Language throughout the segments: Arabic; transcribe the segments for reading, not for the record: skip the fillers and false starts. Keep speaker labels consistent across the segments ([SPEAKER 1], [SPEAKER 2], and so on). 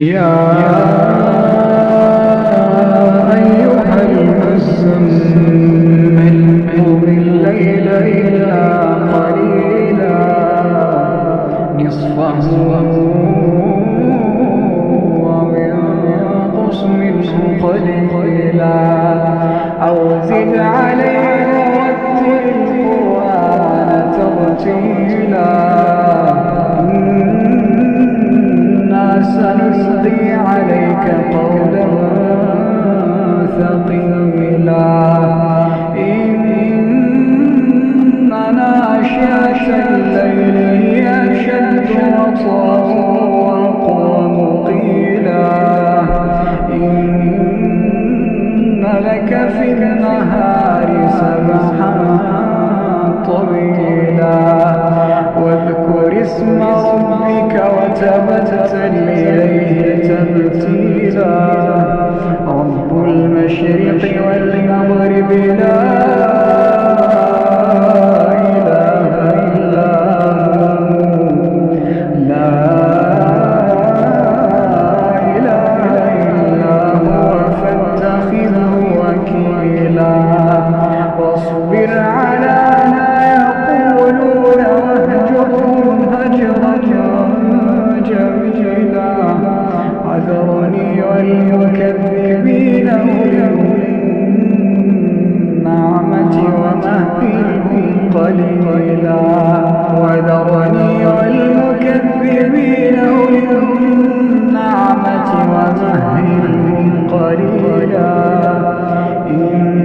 [SPEAKER 1] يا أيها المزمل قم الليل إلا قليلا نصفه وانقص منه قليلا أو زد عليه ورتل القرآن ترتيلا سنلقي عليك قولا ثقيلا إن ناشئة الليل هي أشد وطئا وأقوم قيلا إن لك في النهار سبحا طويلا واذكر اسم ربك وتبتل إليه تبتيلا رب المشرق والمغرب لا إله إلا هو فاتخذه وكيلا واصبر على ما يقولون واهجرهم هجرا جميلا وذرني والمكذبين أولي النعمة ومهلهم قليلا وذرني والمكذبين أولي النعمة ومهلهم قليلا إن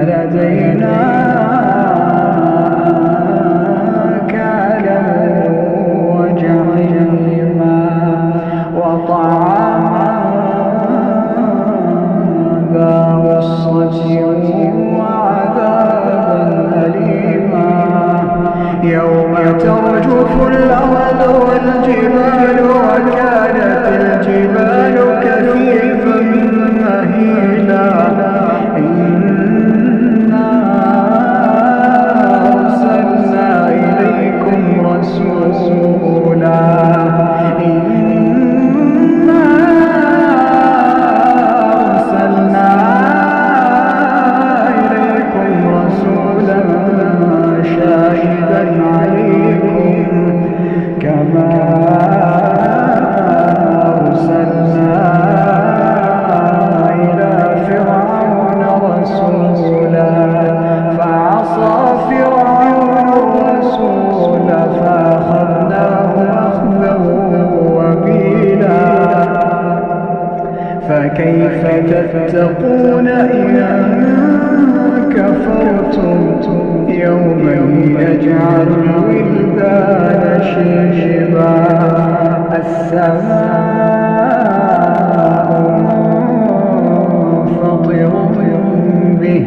[SPEAKER 1] لدينا وطعاما ذا غصة وعذابا أليما يوم ترجف الأرض والجبال وكانت الجبال كثيبا مهيلا إنا أرسلنا إليكم رسولا فكيف تتقون إن كفرتم يوما يجعل الولدان شيبا السماء منفطر به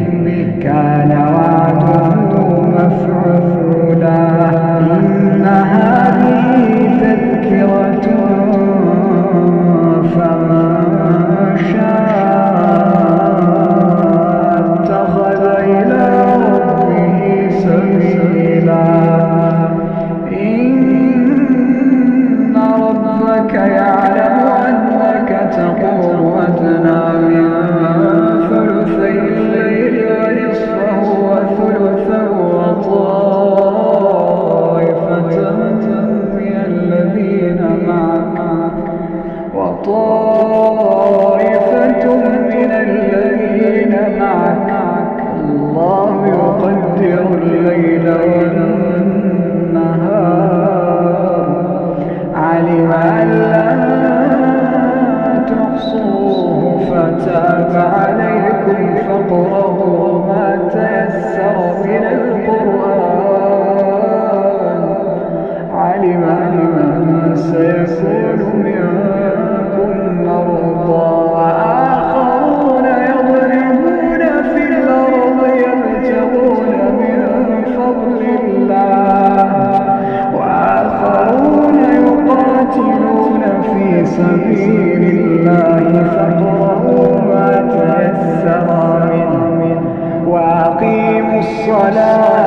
[SPEAKER 1] كان وعده مفعولا إن هذه تذكرة فمن اتخذ إلى ربه سبيلا إن ربك يعلم أنك تقوم أدنى من ثلثي الليل ونصفه وثلثه وطائفة من الذين معك الله يقدر الليل والنهار علم أن لن تحصوه فتاب عليكم فاقرؤوا ما تيسر من القرآن علم أن سيكون منكم مرضى وآخرون يضربون في الأرض يبتغون من فضل الله وآخرون يقاتلون في سبيل الله فاقرؤوا ما تيسر منه وأقيموا الصلاة